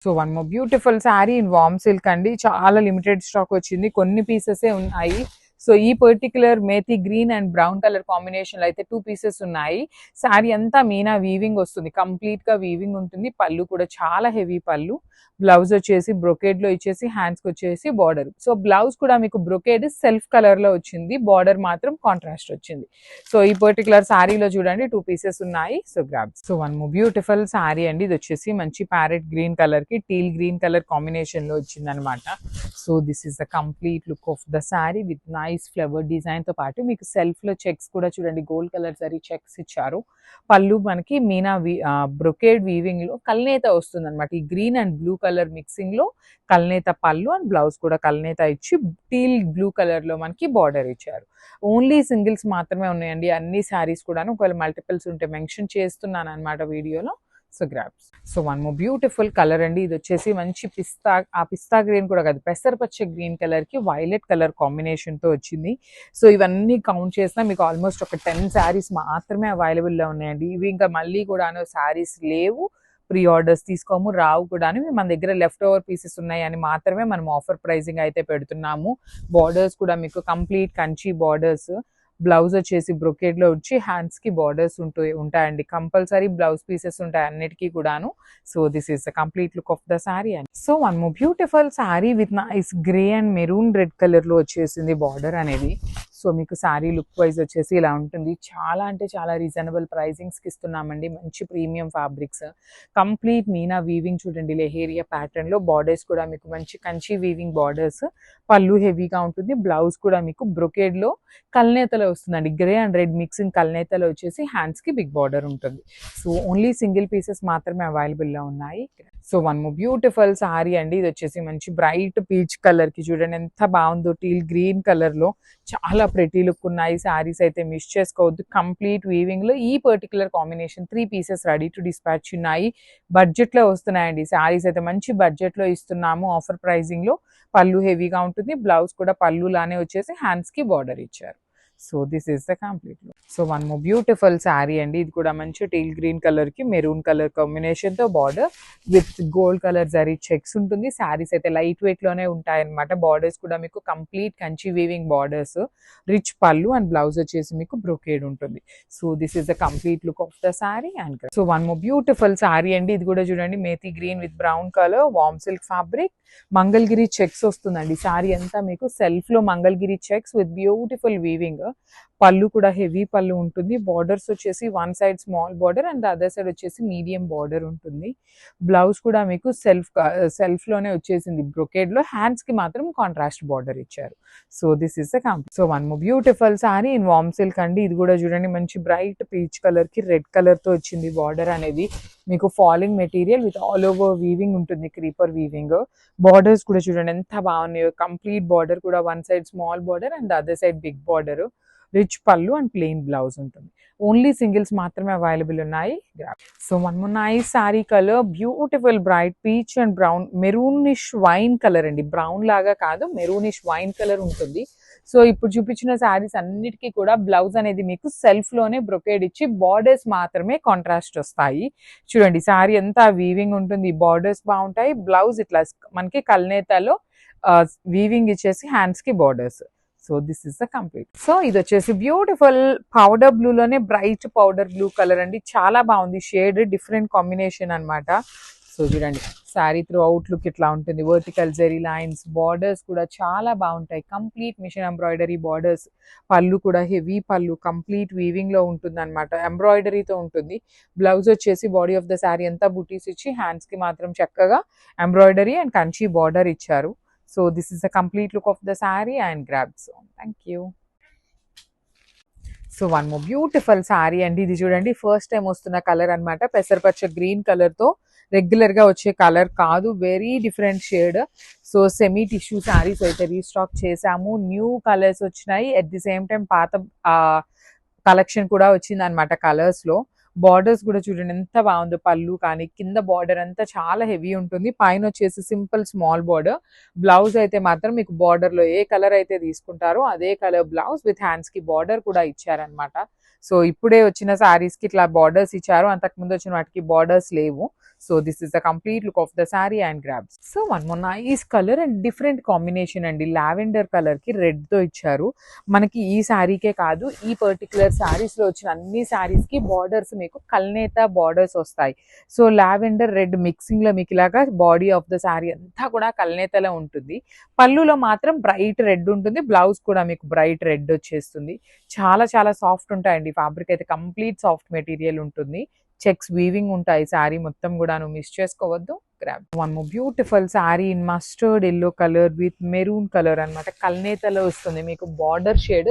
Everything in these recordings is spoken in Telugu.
So one more beautiful sari in warm silk అండి. చాలా లిమిటెడ్ స్టాక్ వచ్చింది, కొన్ని పీసెసే ఉన్నాయి. సో ఈ particular methi green and brown colour combination లో అయితే 2 పీసెస్ ఉన్నాయి. శారీ అంతా మీనా వీవింగ్ వస్తుంది, కంప్లీట్ గా వీవింగ్ ఉంటుంది. పళ్ళు కూడా చాలా హెవీ పళ్ళు. బ్లౌజ్ వచ్చేసి బ్రొకేడ్ లో ఇచ్చేసి హ్యాండ్స్ కి వచ్చేసి బార్డర్. సో బ్లౌజ్ కూడా మీకు బ్రొకేడ్ సెల్ఫ్ కలర్ లో వచ్చింది, బార్డర్ మాత్రం కాంట్రాస్ట్ వచ్చింది. సో ఈ పర్టికులర్ శారీలో చూడండి 2 పీసెస్ ఉన్నాయి. So grab. So one more beautiful sari అండి. ఇది వచ్చేసి మంచి ప్యారెట్ గ్రీన్ కలర్ కి టీల్ గ్రీన్ కలర్ కాంబినేషన్ లో వచ్చింది అనమాట. So this is the complete look of the sari with nice flower design తో పాటు మీకు సెల్ఫ్ లో చెక్స్ కూడా చూడండి, గోల్డ్ కలర్ జరీ చెక్స్ ఇచ్చారు. పళ్ళు మనకి మీనా బ్రొకేడ్ వీవింగ్ లో కల్నేత వస్తుంది అనమాట. ఈ green and blue colour mixing లో కల్నేత పళ్ళు అండ్ బ్లౌజ్ కూడా కల్నేత ఇచ్చి టీల్ బ్లూ కలర్ లో మనకి బార్డర్ ఇచ్చారు. ఓన్లీ సింగిల్స్ మాత్రమే ఉన్నాయండి అన్ని శారీస్ కూడాను. ఒకవేళ మల్టిపుల్స్ ఉంటే మెన్షన్ చేస్తున్నాను అనమాట వీడియోలో. So grabs. So one more beautiful colour అండి. ఇది వచ్చేసి మంచి పిస్తా గ్రీన్ కూడా కాదు, పెసరపచ్చ గ్రీన్ కలర్ కి వైలెట్ కలర్ కాంబినేషన్ తో వచ్చింది. సో ఇవన్నీ కౌంట్ చేసినా మీకు ఆల్మోస్ట్ ఒక 10 శారీస్ మాత్రమే అవైలబుల్ లో ఉన్నాయండి. ఇవి ఇంకా మళ్ళీ కూడాను శారీస్ లేవు, ప్రీ ఆర్డర్స్ తీసుకోము, రావు కూడాను. మన దగ్గర లెఫ్ట్ ఓవర్ పీసెస్ ఉన్నాయి అని మాత్రమే మనం ఆఫర్ ప్రైజింగ్ అయితే పెడుతున్నాము. బార్డర్స్ కూడా మీకు కంప్లీట్ కంచి బార్డర్స్. బ్లౌజ్ వచ్చేసి బ్రొకేడ్ లో వచ్చి హ్యాండ్స్ కి బార్డర్స్ ఉంటాయండి. కంపల్సరీ బ్లౌజ్ పీసెస్ ఉంటాయి అన్నిటికీ కూడాను. So this is the complete look of the sari అండి. So one more beautiful sari with nice grey and maroon red colour లో వచ్చేసింది బార్డర్ అనేది. సో మీకు శారీ లుక్ వైజ్ వచ్చేసి ఇలా ఉంటుంది. చాలా అంటే చాలా రీజనబుల్ ప్రైజింగ్స్కి ఇస్తున్నామండి. మంచి premium fabrics, complete Meena weaving చూడండి, లెహేరియా ప్యాటర్న్లో. బార్డర్స్ కూడా మీకు మంచి కంచి వీవింగ్ బార్డర్స్. పళ్ళు హెవీగా ఉంటుంది. బ్లౌజ్ కూడా మీకు బ్రొకేడ్లో కల్నేతలో వస్తుందండి. గ్రే అండ్ రెడ్ మిక్సింగ్ కల్నేతలో వచ్చేసి హ్యాండ్స్కి బిగ్ బార్డర్ ఉంటుంది. సో ఓన్లీ సింగిల్ పీసెస్ మాత్రమే అవైలబుల్లో ఉన్నాయి. So one more beautiful sari అండి. ఇది వచ్చేసి మంచి బ్రైట్ పీచ్ కలర్ కి చూడండి ఎంత బాగుందో, టీల్ గ్రీన్ కలర్ లో చాలా ప్రెటీ లుక్ ఉన్నాయి. శారీస్ అయితే మిస్ చేసుకోవద్దు. కంప్లీట్ వీవింగ్ లో ఈ particular combination 3 pieces ready to dispatch ఉన్నాయి. బడ్జెట్ లో వస్తున్నాయండి శారీస్ అయితే, మంచి బడ్జెట్ లో ఇస్తున్నాము ఆఫర్ ప్రైజింగ్ లో. పళ్ళు హెవీగా ఉంటుంది, బ్లౌజ్ కూడా పళ్ళు లానే వచ్చేసి హ్యాండ్స్ కి బార్డర్ ఇచ్చారు. So this is the complete look. So one more beautiful sari అండి. ఇది కూడా మంచి టీల్ గ్రీన్ కలర్ కి మెరూన్ కలర్ కాంబినేషన్ తో border with gold colour zari checks ఉంటుంది. శారీస్ అయితే లైట్ వెయిట్ లోనే ఉంటాయి అనమాట. బార్డర్స్ కూడా మీకు complete Kanchi weaving borders, rich pallu and blouse వచ్చేసి మీకు బ్రొకేడ్ ఉంటుంది. So this is the complete look of the sari. And so one more beautiful sari అండి. ఇది కూడా చూడండి, methi green with brown colour, warm silk fabric, Mangalagiri checks వస్తుందండి. శారీ అంతా మీకు సెల్ఫ్ లో Mangalagiri checks with beautiful weaving. పళ్ళు కూడా హెవీ పళ్ళు ఉంటుంది. బార్డర్స్ వచ్చేసి one side small border and other side వచ్చేసి మీడియం బార్డర్ ఉంటుంది. బ్లౌజ్ కూడా మీకు సెల్ఫ్ లోనే వచ్చేసింది బ్రొకేడ్ లో. హ్యాండ్స్ కి మాత్రం కాంట్రాస్ట్ బార్డర్ ఇచ్చారు. So this is the complete. So one more beautiful sari in warm silk అండి. ఇది కూడా చూడండి, మంచి బ్రైట్ పీచ్ కలర్ కి రెడ్ కలర్ తో వచ్చింది బార్డర్ అనేది. మీకు falling material with all over weaving ఉంటుంది, క్రీపర్ వీవింగ్. బార్డర్స్ కూడా చూడండి ఎంత బాగున్నాయో. కంప్లీట్ బార్డర్ కూడా one side small border and other side big border. Rich pallu and plain blouse ఉంటుంది. ఓన్లీ సింగిల్స్ మాత్రమే అవైలబుల్ ఉన్నాయి. So one more nice sorry colour, beautiful bright peach and brown, maroonish wine colour అండి. బ్రౌన్ లాగా కాదు, మెరూనిష్ వైన్ కలర్ ఉంటుంది. సో ఇప్పుడు చూపించిన శారీస్ అన్నిటికీ కూడా బ్లౌజ్ అనేది మీకు సెల్ఫ్ లోనే బ్రొకేడ్ ఇచ్చి బార్డర్స్ మాత్రమే కాంట్రాస్ట్ వస్తాయి. చూడండి శారీ అంతా వీవింగ్ ఉంటుంది, బార్డర్స్ బాగుంటాయి. బ్లౌజ్ ఇట్లా మనకి కల్నేతలో వీవింగ్ ఇచ్చేసి హ్యాండ్స్ కి borders. So this is the complete. So ఇది వచ్చేసి బ్యూటిఫుల్ పౌడర్ బ్లూ లోనే బ్రైట్ పౌడర్ బ్లూ కలర్ అండి. చాలా బాగుంది షేడ్, డిఫరెంట్ కాంబినేషన్ అన్నమాట. సో చూడండి శారీ త్రూ అవుట్ లుక్ ఇట్లా ఉంటుంది. వర్టికల్ జెరీ లైన్స్, బార్డర్స్ కూడా చాలా బాగుంటాయి. Complete machine embroidery borders. Pallu కూడా హెవీ పళ్ళు, కంప్లీట్ వీవింగ్ లో ఉంటుంది అనమాట, ఎంబ్రాయిడరీతో ఉంటుంది. బ్లౌజ్ వచ్చేసి బాడీ ఆఫ్ ద శారీ అంతా బుటీస్ ఇచ్చి హ్యాండ్స్ కి మాత్రం చక్కగా ఎంబ్రాయిడరీ అండ్ కంచి బార్డర్ ఇచ్చారు. So this is the complete look of the saree and grab zone. Thank you. So one more beautiful sari అండి. ఇది చూడండి ఫస్ట్ టైం వస్తున్న కలర్ అనమాట. పెసరపచ్చ గ్రీన్ కలర్ తో, రెగ్యులర్ గా వచ్చే కలర్ కాదు, very different shade. So semi tissue saris అయితే రీస్టాక్ చేసాము. న్యూ కలర్స్ వచ్చినాయి, అట్ ది సేమ్ టైం పాత కలెక్షన్ కూడా వచ్చింది అనమాట కలర్స్ లో. బార్డర్స్ కూడా చూడండి ఎంత బాగుందో. పళ్ళు కానీ కింద బార్డర్ అంతా చాలా హెవీ ఉంటుంది. పైన వచ్చేసి సింపుల్ స్మాల్ బార్డర్. బ్లౌజ్ అయితే మాత్రం మీకు బార్డర్ లో ఏ కలర్ అయితే తీసుకుంటారో అదే కలర్ బ్లౌజ్ విత్ హ్యాండ్స్ కి బార్డర్ కూడా ఇచ్చారనమాట. సో ఇప్పుడే వచ్చిన శారీస్ కి ఇట్లా బార్డర్స్ ఇచ్చారు, అంతకుముందు వచ్చిన వాటికి బార్డర్స్ లేవు. So this is the complete look of the sari and grabs. So one more nice colour and different combination అండి. లావెండర్ కలర్ కి రెడ్ తో ఇచ్చారు. మనకి ఈ శారీకే కాదు, ఈ పర్టికులర్ శారీస్ లో వచ్చిన అన్ని శారీస్ కి బార్డర్స్ మీకు కల్నేత బార్డర్స్ వస్తాయి. సో లావెండర్ రెడ్ మిక్సింగ్ లో మీకు ఇలాగా బాడీ ఆఫ్ ద శారీ అంతా కూడా కల్నేతలో ఉంటుంది. పళ్ళులో మాత్రం బ్రైట్ రెడ్ ఉంటుంది. బ్లౌజ్ కూడా మీకు బ్రైట్ రెడ్ వచ్చేస్తుంది. చాలా చాలా సాఫ్ట్ ఉంటాయండి. ఫ్యాబ్రిక్ అయితే కంప్లీట్ సాఫ్ట్ మెటీరియల్ ఉంటుంది. చెక్స్ వీవింగ్ ఉంటాయి. శారీ మొత్తం కూడా మిస్ చేసుకోవద్దు. Grab one more beautiful sari in mustard yellow colour with maroon colour అనమాట. కల్నేతలో వస్తుంది. మీకు బార్డర్ షేడ్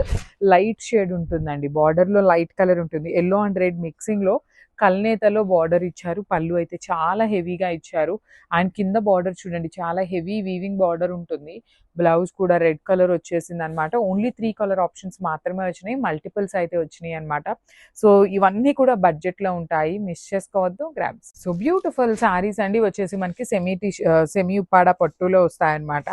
లైట్ షేడ్ ఉంటుందండి. బార్డర్ లో లైట్ కలర్ ఉంటుంది. ఎల్లో అండ్ రెడ్ మిక్సింగ్ లో కల్నేతలో బార్డర్ ఇచ్చారు. పళ్ళు అయితే చాలా హెవీగా ఇచ్చారు. అండ్ కింద బార్డర్ చూడండి, చాలా హెవీ వీవింగ్ బార్డర్ ఉంటుంది. బ్లౌజ్ కూడా రెడ్ కలర్ వచ్చేసింది అనమాట. ఓన్లీ 3 కలర్ ఆప్షన్స్ మాత్రమే వచ్చినాయి. మల్టిపుల్స్ అయితే వచ్చినాయి అనమాట. సో ఇవన్నీ కూడా బడ్జెట్ లో ఉంటాయి. మిస్ చేసుకోవద్దు. గ్రాబ్స్. సో బ్యూటిఫుల్ శారీస్ అండి. వచ్చేసి మనకి సెమీ ఉప్పాడ పట్టులో వస్తాయన్నమాట.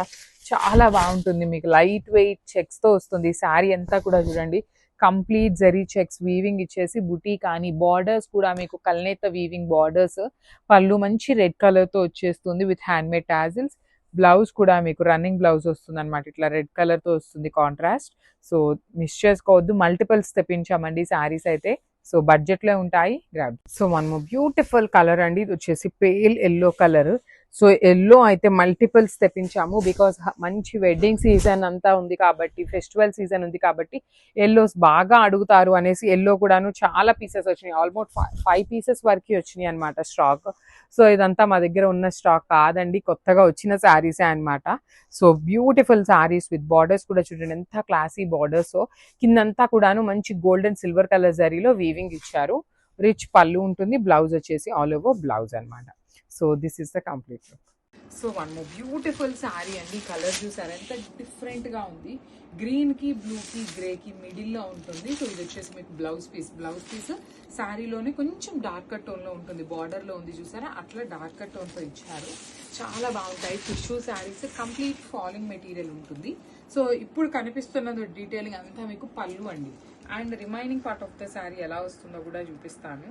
చాలా బాగుంటుంది. మీకు లైట్ వెయిట్ చెక్స్ తో వస్తుంది. శారీ అంతా కూడా చూడండి కంప్లీట్ జరీ చెక్స్ వీవింగ్ ఇచ్చేసి బుటీ కానీ బార్డర్స్ కూడా మీకు కల్నేత వీవింగ్ బార్డర్స్. పళ్ళు మంచి రెడ్ కలర్ తో వచ్చేస్తుంది with hand made tassels. Blouse కూడా మీకు రన్నింగ్ బ్లౌజ్ వస్తుంది అనమాట. ఇట్లా రెడ్ కలర్ తో వస్తుంది కాంట్రాస్ట్. సో మిస్ చేసుకోవద్దు. మల్టిపుల్స్ తెప్పించామండి శారీస్ అయితే. సో బడ్జెట్ లో ఉంటాయి. Grab. So one more beautiful colour అండి. ఇది వచ్చేసి pale yellow colour. So yellow అయితే మల్టిపుల్స్ తెప్పించాము. బికాస్ మంచి వెడ్డింగ్ సీజన్ అంతా ఉంది కాబట్టి, ఫెస్టివల్ సీజన్ ఉంది కాబట్టి ఎల్లోస్ బాగా అడుగుతారు అనేసి ఎల్లో కూడాను చాలా పీసెస్ వచ్చినాయి. ఆల్మోస్ట్ 5 పీసెస్ వరకు వచ్చినాయి అనమాట స్టాక్. సో ఇదంతా మా దగ్గర ఉన్న స్టాక్ కాదండి, కొత్తగా వచ్చిన శారీసే అనమాట. So beautiful saris with borders కూడా చూడండి ఎంత క్లాసీ బార్డర్స్. కిందంతా కూడాను మంచి గోల్డ్ అండ్ సిల్వర్ కలర్ జరీలో వీవింగ్ ఇచ్చారు. రిచ్ పళ్ళు ఉంటుంది. బ్లౌజ్ వచ్చేసి ఆల్ ఓవర్ బ్లౌజ్ అనమాట. So this is the complete look. So one more beautiful sari అండి. కలర్ చూసారు ఎంత డిఫరెంట్ గా ఉంది. గ్రీన్ కి బ్లూ కి గ్రే కి మిడిల్ లో ఉంటుంది. సో ఇది వచ్చేసి మీకు బ్లౌజ్ పీస్ శారీలోనే కొంచెం డార్కర్ టోన్ లో ఉంటుంది. బార్డర్ లో ఉంది చూసారా, అట్లా డార్కర్ టోన్ తో ఇచ్చారు. చాలా బాగుంటాయి. Tissue saris complete falling material ఉంటుంది. సో ఇప్పుడు కనిపిస్తున్నది డీటెయిలింగ్ అంతా మీకు పళ్ళు అండి. And remaining part of the sari ఎలా వస్తుందో కూడా చూపిస్తాను.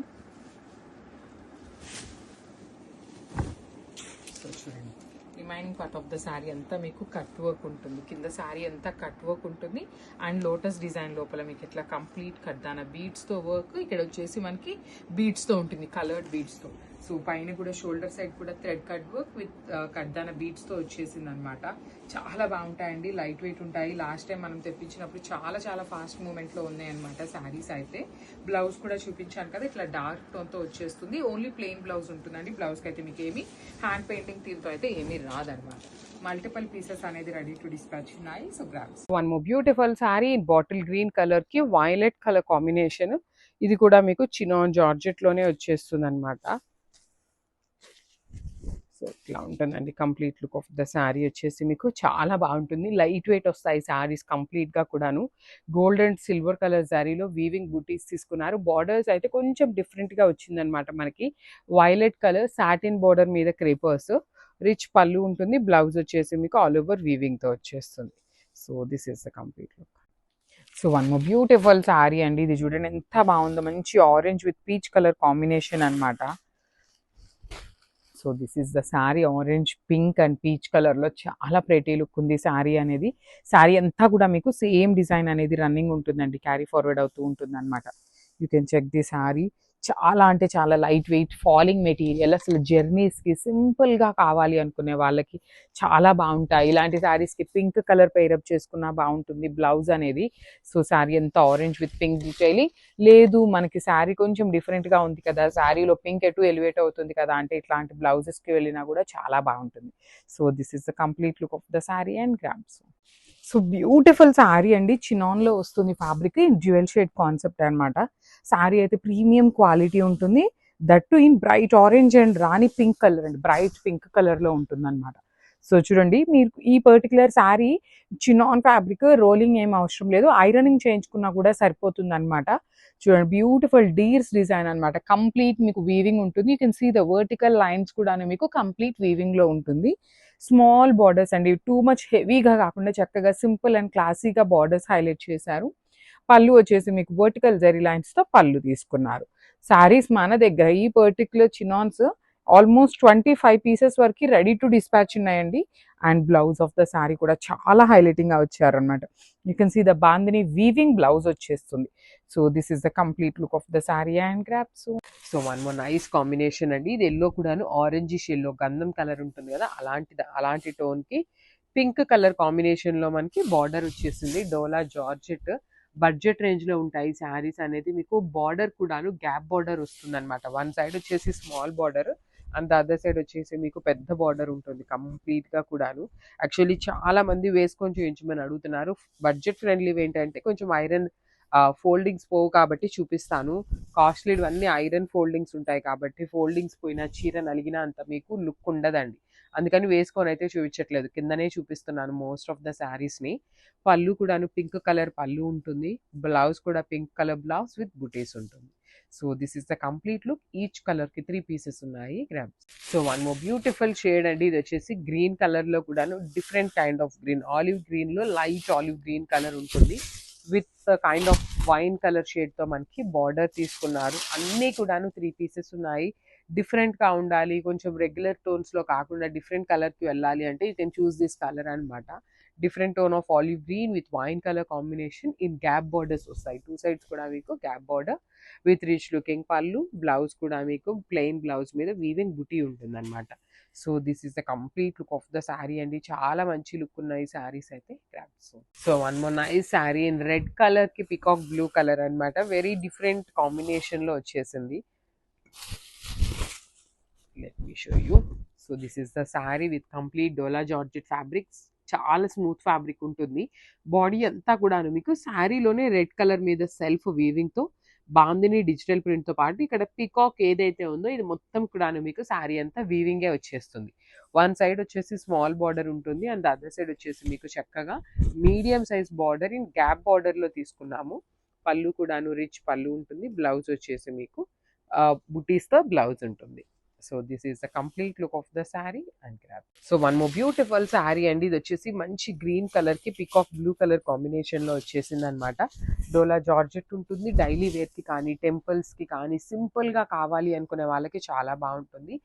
చూడండి, remaining part of the sari అంతా మీకు కట్ వర్క్ ఉంటుంది. కింద శారీ అంతా కట్ వర్క్ ఉంటుంది. అండ్ లోటస్ డిజైన్ లోపల మీకు ఇట్లా కంప్లీట్ కడ్దాన బీడ్స్ తో వర్క్. ఇక్కడ వచ్చేసి మనకి బీడ్స్ తో ఉంటుంది, కలర్డ్ బీడ్స్ తో. సో పైన కూడా షోల్డర్ సైడ్ కూడా థ్రెడ్ కట్ వర్క్ విత్ కడ్దాన బీడ్స్ తో వచ్చేసింది అనమాట. చాలా బాగుంటాయండి. లైట్ వెయిట్ ఉంటాయి. లాస్ట్ టైం మనం తెప్పించినప్పుడు చాలా చాలా ఫాస్ట్ మూమెంట్ లో ఉన్నాయి అనమాట శారీస్ అయితే. బ్లౌజ్ కూడా చూపించాను కదా, ఇట్లా డార్క్ టోన్ తో వచ్చేస్తుంది. ఓన్లీ ప్లెయిన్ బ్లౌజ్ ఉంటుందండి. బ్లౌజ్ కి అయితే మీకు ఏమి హ్యాండ్ పెయింటింగ్ థీమ్ తో అయితే ఏమీ రాదనమాట. మల్టిపుల్ పీసెస్ అనేది రెడీ టు డిస్పాచ్ ఉన్నాయి. So grabs. One more beautiful sari in bottle green colour కి వైలెట్ కలర్ కాంబినేషన్. ఇది కూడా మీకు చినాన్ జార్జెట్ లోనే వచ్చేస్తుంది అనమాట. సో ఇట్లా ఉంటుందండి complete look of the sari. వచ్చేసి మీకు చాలా బాగుంటుంది. లైట్ వెయిట్ వస్తాయి శారీస్ కంప్లీట్ గా కూడాను. గోల్డ్ అండ్ సిల్వర్ కలర్ శారీలో వీవింగ్ బూటీస్ తీసుకున్నారు. బార్డర్స్ అయితే కొంచెం డిఫరెంట్ గా వచ్చిందనమాట. మనకి వైలెట్ కలర్ సాటిన్ బార్డర్ మీద క్రేపర్స్. రిచ్ పళ్ళు ఉంటుంది. బ్లౌజ్ వచ్చేసి మీకు ఆల్ ఓవర్ వీవింగ్ తో వచ్చేస్తుంది. So this is the complete look. So one more beautiful sari అండి. ఇది చూడండి ఎంత బాగుందో. మంచి orange with peach colour combination అనమాట. So this is the sari. Orange, pink and peach colour లో చాలా ప్రెటీ లుక్ ఉంది శారీ అనేది. శారీ అంతా కూడా మీకు సేమ్ డిజైన్ అనేది రన్నింగ్ ఉంటుందండి, క్యారీ ఫార్వర్డ్ అవుతూ ఉంటుంది అనమాట. You can check the sari. చాలా అంటే చాలా లైట్ వెయిట్ ఫాలింగ్ మెటీరియల్. అసలు జర్నీస్కి సింపుల్గా కావాలి అనుకునే వాళ్ళకి చాలా బాగుంటాయి. ఇలాంటి శారీస్కి పింక్ కలర్ పేరప్ చేసుకున్నా బాగుంటుంది బ్లౌజ్ అనేది. సో శారీ అంతా ఆరెంజ్ విత్ పింక్ డీటెయిలింగ్. లేదు మనకి శారీ కొంచెం డిఫరెంట్గా ఉంది కదా, శారీలో పింక్ ఎటు ఎలివేట్ అవుతుంది కదా అంటే ఇట్లాంటి బ్లౌజెస్కి వెళ్ళినా కూడా చాలా బాగుంటుంది. So this is the complete look of the sari and grams. So beautiful sari అండి. చినాన్లో వస్తుంది ఫ్యాబ్రిక్. డ్యూయల్ షేడ్ కాన్సెప్ట్ అనమాట. శారీ అయితే ప్రీమియం క్వాలిటీ ఉంటుంది. That in bright orange and rani pink colour అండి. బ్రైట్ పింక్ కలర్లో ఉంటుంది అనమాట. సో చూడండి, మీరు ఈ particular sari chinon fabric, rolling ఏం అవసరం లేదు, ఐరనింగ్ చేయించుకున్నా కూడా సరిపోతుంది అనమాట. చూడండి, బ్యూటిఫుల్ డీర్స్ డిజైన్ అనమాట. కంప్లీట్ మీకు వీవింగ్ ఉంటుంది. You can see the vertical lines కూడా మీకు కంప్లీట్ వీవింగ్ లో ఉంటుంది. స్మాల్ బార్డర్స్ అండి, టూ మచ్ హెవీగా కాకుండా చక్కగా సింపుల్ అండ్ క్లాసీగా బార్డర్స్ హైలైట్ చేశారు. పళ్ళు వచ్చేసి మీకు వర్టికల్ జరీ లైన్స్ తో పళ్ళు తీసుకున్నారు. శారీస్ మన దగ్గర ఈ పర్టికులర్ చినాన్స్ ఆల్మోస్ట్ 25 పీసెస్ వరకు రెడీ టు డిస్పాచ్ ఉన్నాయండి. And blouse of the sari కూడా చాలా హైలైటింగ్గా వచ్చారనమాట. You can see the bandhani weaving blouse వచ్చేస్తుంది. So this is the complete look of the sari and grab. So one more nice combination అండి. ఇది ఎల్లో కూడాను ఆరెంజిష్ ఎల్లో గంధం కలర్ ఉంటుంది కదా, అలాంటి టోన్కి పింక్ కలర్ కాంబినేషన్లో మనకి బార్డర్ వచ్చేసింది. డోలా జార్జెట్ బడ్జెట్ రేంజ్లో ఉంటాయి శారీస్ అనేది. మీకు బార్డర్ కూడాను గ్యాప్ బార్డర్ వస్తుంది అనమాట. వన్ సైడ్ వచ్చేసి small border and the other side వచ్చేసి మీకు పెద్ద బార్డర్ ఉంటుంది కంప్లీట్గా కూడాను. యాక్చువల్లీ చాలా మంది వేసుకొని చూపించమని అడుగుతున్నారు. బడ్జెట్ ఫ్రెండ్లీ ఏంటంటే కొంచెం ఐరన్ ఫోల్డింగ్స్ పోవు కాబట్టి చూపిస్తాను. కాస్ట్లీ అన్నీ ఐరన్ ఫోల్డింగ్స్ ఉంటాయి కాబట్టి ఫోల్డింగ్స్ పోయినా చీర నలిగినా అంత మీకు లుక్ ఉండదండి. అందుకని వేసుకొని అయితే చూపించట్లేదు, కిందనే చూపిస్తున్నాను మోస్ట్ ఆఫ్ ద శారీస్ని. పళ్ళు కూడాను పింక్ కలర్ పళ్ళు ఉంటుంది. బ్లౌజ్ కూడా pink colour blouse with butis ఉంటుంది. So this is the complete look. Each కలర్కి 3 పీసెస్ ఉన్నాయి grams. So one more beautiful shade అండి. ఇది వచ్చేసి గ్రీన్ కలర్లో కూడాను different kind of green, olive గ్రీన్లో లైట్ ఆలివ్ గ్రీన్ కలర్ ఉంటుంది. With kind of wine colour షేడ్తో మనకి బార్డర్ తీసుకున్నారు. అన్నీ కూడాను 3 పీసెస్ ఉన్నాయి. డిఫరెంట్గా ఉండాలి, కొంచెం రెగ్యులర్ టోన్స్లో కాకుండా డిఫరెంట్ కలర్కి వెళ్ళాలి అంటే you can choose this colour అనమాట. Different tone of olive green with wine colour combination in gap borders వస్తాయి. 2 సైడ్స్ కూడా మీకు gap border with rich looking pallu. Blouse కూడా మీకు ప్లెయిన్ బ్లౌజ్ మీద వీవింగ్ బుటీ ఉంటుంది అనమాట. So this is the complete look of the sari అండి. చాలా మంచి లుక్ ఉన్నాయి శారీస్ అయితే. So one more nice sari in red colour కి పికాక్ బ్లూ కలర్ అనమాట. వెరీ డిఫరెంట్ కాంబినేషన్ లో వచ్చేసింది. Let me show you. So this is the sari with complete dola georgette fabrics. చాలా స్మూత్ ఫ్యాబ్రిక్ ఉంటుంది. బాడీ అంతా కూడాను మీకు శారీలోనే రెడ్ కలర్ మీద సెల్ఫ్ వీవింగ్తో బాందిని డిజిటల్ ప్రింట్తో పాటు ఇక్కడ పికాక్ ఏదైతే ఉందో ఇది మొత్తం కూడాను మీకు శారీ అంతా వీవింగే వచ్చేస్తుంది. వన్ సైడ్ వచ్చేసి స్మాల్ బార్డర్ ఉంటుంది అండ్ అదర్ సైడ్ వచ్చేసి మీకు చక్కగా medium size border in gap బార్డర్లో తీసుకున్నాము. పళ్ళు కూడాను రిచ్ పళ్ళు ఉంటుంది. బ్లౌజ్ వచ్చేసి మీకు బుటీస్తో బ్లౌజ్ ఉంటుంది. So this is the complete look of the sari and grab. So one more beautiful sari అండి. ఇది వచ్చేసి మంచి గ్రీన్ కలర్ కి పికాక్ బ్లూ కలర్ కాంబినేషన్ లో వచ్చేసింది అనమాట. డోలా జార్జెట్ ఉంటుంది. డైలీ వేర్ కి కానీ టెంపుల్స్ కి కానీ సింపుల్ గా కావాలి అనుకునే వాళ్ళకి చాలా బాగుంటుంది.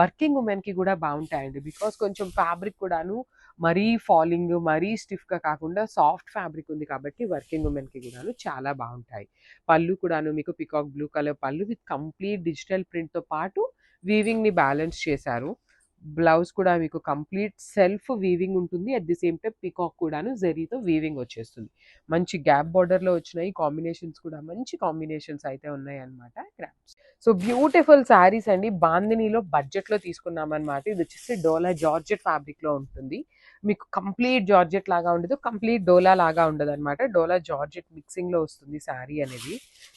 వర్కింగ్ ఉమెన్ కి కూడా బాగుంటాయండి. బికాస్ కొంచెం ఫ్యాబ్రిక్ కూడాను మరీ ఫాలింగ్ మరీ స్టిఫ్ గా కాకుండా సాఫ్ట్ ఫ్యాబ్రిక్ ఉంది కాబట్టి వర్కింగ్ ఉమెన్ కి కూడాను చాలా బాగుంటాయి. పళ్ళు కూడాను మీకు పికాక్ బ్లూ కలర్ పళ్ళు విత్ కంప్లీట్ డిజిటల్ ప్రింట్ తో పాటు వీవింగ్ ని బ్యాలెన్స్ చేశారు. బ్లౌజ్ కూడా మీకు కంప్లీట్ సెల్ఫ్ వీవింగ్ ఉంటుంది. At the same time peacock కూడాను జరీతో వీవింగ్ వచ్చేస్తుంది. మంచి గ్యాప్ బార్డర్ లో వచ్చినాయి. కాంబినేషన్స్ కూడా మంచి కాంబినేషన్స్ అయితే ఉన్నాయి అనమాట. గ్రామ్స్. సో బ్యూటిఫుల్ శారీస్ అండి. బాందినీలో బడ్జెట్ లో తీసుకున్నాం అనమాట. ఇది వచ్చేసి డోలా జార్జెట్ ఫ్యాబ్రిక్ లో ఉంటుంది. మీకు కంప్లీట్ జార్జెట్ లాగా ఉండదు, కంప్లీట్ డోలా లాగా ఉండదు అనమాట. డోలా జార్జెట్ మిక్సింగ్ లో వస్తుంది శారీ అనేది.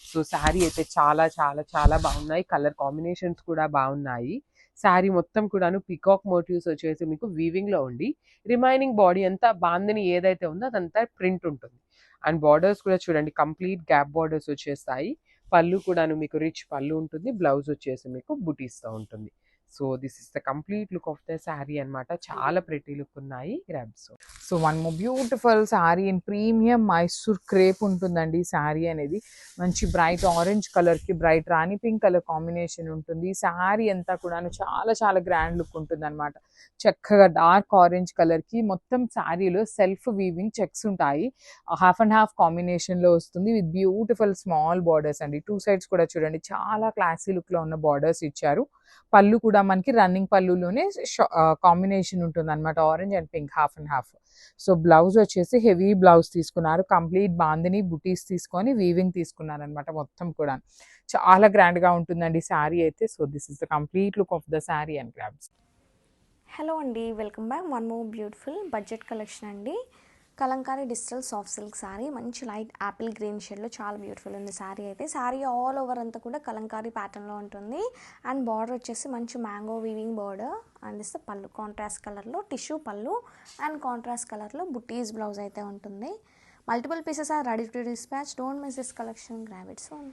సో శారీ అయితే చాలా చాలా చాలా బాగున్నాయి. కలర్ కాంబినేషన్స్ కూడా బాగున్నాయి. శారీ మొత్తం కూడాను పికాక్ మోటివ్స్ వచ్చేసి మీకు వీవింగ్ లో ఉండి రిమైనింగ్ బాడీ అంతా బాందిని ఏదైతే ఉందో అదంతా ప్రింట్ ఉంటుంది. అండ్ బార్డర్స్ కూడా చూడండి కంప్లీట్ గ్యాప్ బార్డర్స్ వచ్చేస్తాయి. పళ్ళు కూడాను మీకు రిచ్ పళ్ళు ఉంటుంది. బ్లౌజ్ వచ్చేసి మీకు బుటీస్తో ఉంటుంది. So this is the complete look of the sari అనమాట. చాలా ప్రెటీ లుక్ ఉన్నాయి. Grabs. So one more beautiful sari in premium Mysore crepe ఉంటుందండి. శారీ అనేది మంచి బ్రైట్ ఆరెంజ్ కలర్కి బ్రైట్ రాణి పింక్ కలర్ కాంబినేషన్ ఉంటుంది. శారీ అంతా కూడా చాలా చాలా గ్రాండ్ లుక్ ఉంటుంది అనమాట. చక్కగా డార్క్ ఆరెంజ్ కలర్కి మొత్తం శారీలో సెల్ఫ్ వీవింగ్ చెక్స్ ఉంటాయి. హాఫ్ అండ్ హాఫ్ కాంబినేషన్లో వస్తుంది విత్ బ్యూటిఫుల్ స్మాల్ బార్డర్స్ అండి. 2 సైడ్స్ కూడా చూడండి చాలా క్లాసీ లుక్లో ఉన్న బార్డర్స్ ఇచ్చారు. పళ్ళు కూడా మనకి రన్నింగ్ పళ్ళులోనే కాంబినేషన్ ఉంటుంది అనమాట. Orange and pink half and half. So blouse వచ్చేసి హెవీ బ్లౌజ్ తీసుకున్నారు. కంప్లీట్ బాందిని బుటీస్ తీసుకొని వీవింగ్ తీసుకున్నారు అనమాట. మొత్తం కూడా చాలా గ్రాండ్గా ఉంటుందండి శారీ అయితే. So this is the complete look of the sari and grabs. Hello అండి, welcome back. One more beautiful budget collection అండి. Kalamkari digital soft silk sari మంచి లైట్ యాపిల్ గ్రీన్ షేడ్లో చాలా బ్యూటిఫుల్ ఉంది శారీ అయితే. శారీ ఆల్ ఓవర్ అంతా కూడా కలంకారీ ప్యాటర్న్లో ఉంటుంది. అండ్ బార్డర్ వచ్చేసి మంచి మ్యాంగో వీవింగ్ బార్డర్ అండ్ ఇస్తే పళ్ళు కాంట్రాస్ట్ కలర్లో టిష్యూ పళ్ళు అండ్ కాంట్రాస్ట్ కలర్లో బుటీస్ బ్లౌజ్ అయితే ఉంటుంది. Multiple pieces are ready to dispatch. Don't miss this collection, grab it soon.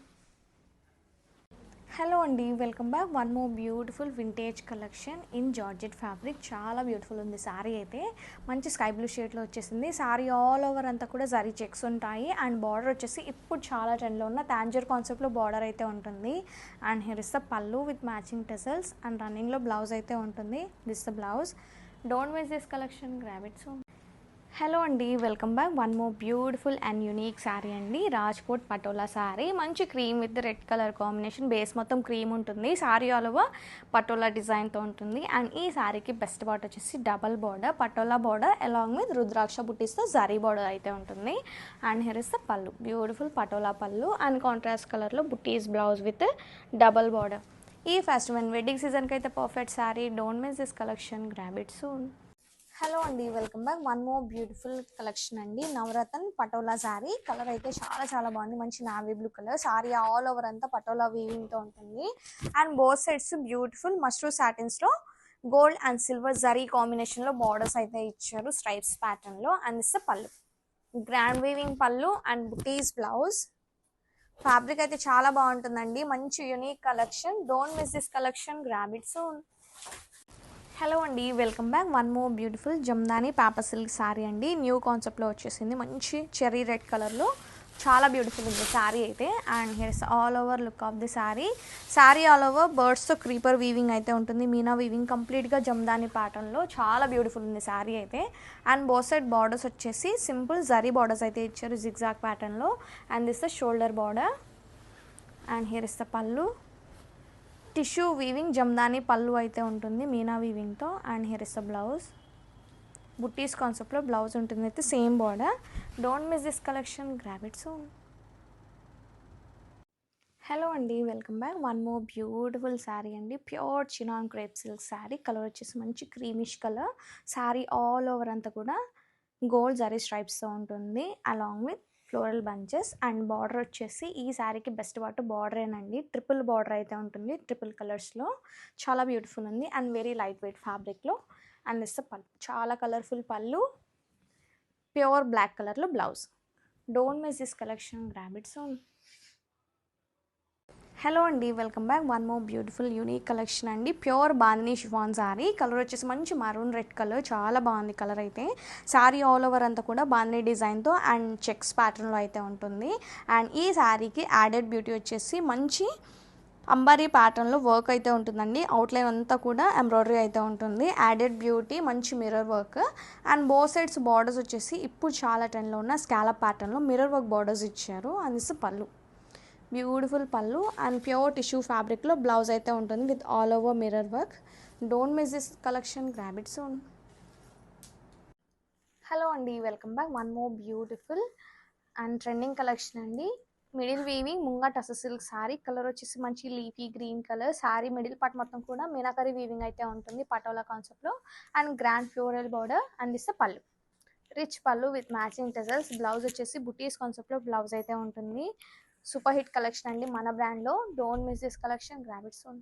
Hello అండి, welcome back. One more beautiful vintage collection in georgette fabric. చాలా బ్యూటిఫుల్ ఉంది శారీ అయితే. మంచి స్కై బ్లూ షేడ్లో వచ్చేసింది. శారీ ఆల్ ఓవర్ అంతా కూడా జరీ చెక్స్ ఉంటాయి. అండ్ బార్డర్ వచ్చేసి ఇప్పుడు చాలా ట్రెండ్లో ఉన్న తాంజర్ కాన్సెప్ట్లో బార్డర్ అయితే ఉంటుంది. And here is the pallu with matching tassels and రన్నింగ్లో బ్లౌజ్ అయితే ఉంటుంది. This the blouse. Don't miss this collection, grab it soon. Hello అండి, welcome back. One more beautiful and unique sari అండి. రాజ్కోట్ పటోలా శారీ. మంచి cream with red colour combination. Base మొత్తం క్రీమ్ ఉంటుంది. శారీ ఆల్ ఓవర్ పటోలా డిజైన్తో ఉంటుంది. అండ్ ఈ శారీకి బెస్ట్ బార్డర్ వచ్చేసి double border, Patola border along with rudraksha బుట్టీస్తో జరీ బార్డర్ అయితే ఉంటుంది. And here is the pallu. Beautiful Patola pallu and contrast కలర్లో buttis blouse with double border. ఈ ఫెస్టివల్ అండ్ వెడ్డింగ్ సీజన్కి అయితే perfect sari. Don't miss this collection, grab it soon. Hello అండి, welcome back. One more beautiful collection అండి. నవరత్న్ పటోలా శారీ. కలర్ అయితే చాలా చాలా బాగుంది. మంచి navy blue colour. Sari all over అంతా పటోలా వీవింగ్తో ఉంటుంది. And both sides beautiful mashru సాటిన్స్లో గోల్డ్ అండ్ సిల్వర్ జరీ కాంబినేషన్లో బార్డర్స్ అయితే ఇచ్చారు స్ట్రైప్స్ ప్యాటర్న్లో. And this pallu, grand weaving pallu and butis blouse. Fabric అయితే చాలా బాగుంటుందండి. మంచి unique collection. Don't miss this collection, grab it soon. Hello అండి, welcome back. One more beautiful Jamdani paper silk sari అండి. న్యూ కాన్సెప్ట్లో వచ్చేసింది. మంచి చెర్రీ రెడ్ కలర్లో చాలా బ్యూటిఫుల్ ఉంది శారీ అయితే. And here's all over look of the sari. Sari all over బర్డ్స్తో క్రీపర్ వీవింగ్ అయితే ఉంటుంది. మీనా వీవింగ్ కంప్లీట్గా జమ్దాని ప్యాటర్న్లో చాలా బ్యూటిఫుల్ ఉంది శారీ అయితే. అండ్ బోత్ సైడ్ బార్డర్స్ వచ్చేసి సింపుల్ జరీ బార్డర్స్ అయితే ఇచ్చారు జిగ్జాగ్ ప్యాటర్న్లో. And this the shoulder border. And here is the pallu. Tissue weaving Jamdani pallu అయితే ఉంటుంది మీనా వీవింగ్తో. And here is the blouse. Buttis కాన్సెప్ట్లో బ్లౌజ్ ఉంటుంది అయితే same border. Don't miss this collection, grab it soon. Hello అండి, welcome back. One more beautiful sari అండి. Pure chinon crepe silk sari. Colour వచ్చేసి మంచి creamish colour. Sari all over అంతా కూడా గోల్డ్ జరీ స్ట్రైప్స్తో ఉంటుంది along with floral bunches. And border వచ్చేసి ఈ శారీకి బెస్ట్ పార్ట్ బార్డరేనండి. ట్రిపుల్ బార్డర్ అయితే ఉంటుంది ట్రిపుల్ కలర్స్లో. చాలా బ్యూటిఫుల్ ఉంది అండ్ వెరీ లైట్ వెయిట్ ఫ్యాబ్రిక్లో. అండ్ దిస్ పళ్ళు, చాలా కలర్ఫుల్ పళ్ళు, ప్యూర్ బ్లాక్ కలర్లో blouse. Don't miss this collection, grab it soon. Hello అండి, welcome back. One more beautiful unique collection అండి. Pure bandhani chiffon sari. Colour వచ్చేసి మంచి మరూన్ రెడ్ కలర్. చాలా బాగుంది కలర్ అయితే. శారీ ఆల్ ఓవర్ అంతా కూడా బాందినీ డిజైన్తో అండ్ చెక్స్ ప్యాటర్న్లో అయితే ఉంటుంది. అండ్ ఈ శారీకి యాడెడ్ బ్యూటీ వచ్చేసి మంచి అంబారీ ప్యాటర్న్లో వర్క్ అయితే ఉంటుందండి. అవుట్లైన్ అంతా కూడా ఎంబ్రాయిడరీ అయితే ఉంటుంది. యాడెడ్ బ్యూటీ మంచి mirror work. And both sides borders వచ్చేసి ఇప్పుడు చాలా ట్రెండ్లో ఉన్న స్కాలప్ ప్యాటర్న్లో మిర్రర్ వర్క్ బార్డర్స్ ఇచ్చారు. And this pallu, beautiful pallu and pure tissue ఫ్యాబ్రిక్లో బ్లౌజ్ అయితే ఉంటుంది with all over mirror work. Don't miss this collection, grab it soon. Hello అండి, welcome back. One more beautiful and trending collection అండి. Middle weaving munga tussar silk sari. Colour వచ్చేసి మంచి leafy green colour. Sari middle part మొత్తం కూడా మీనాకరీ వీవింగ్ అయితే ఉంటుంది పటోలా కాన్సెప్ట్లో. And grand floral border. And this పళ్ళు, రిచ్ పళ్ళు విత్ మ్యాచింగ్ టెజల్స్. బ్లౌజ్ వచ్చేసి బుటీస్ కాన్సెప్ట్లో బ్లౌజ్ అయితే ఉంటుంది. సూపర్ హిట్ కలెక్షన్ అండి మన బ్రాండ్లో. Don't miss this collection, grab it soon.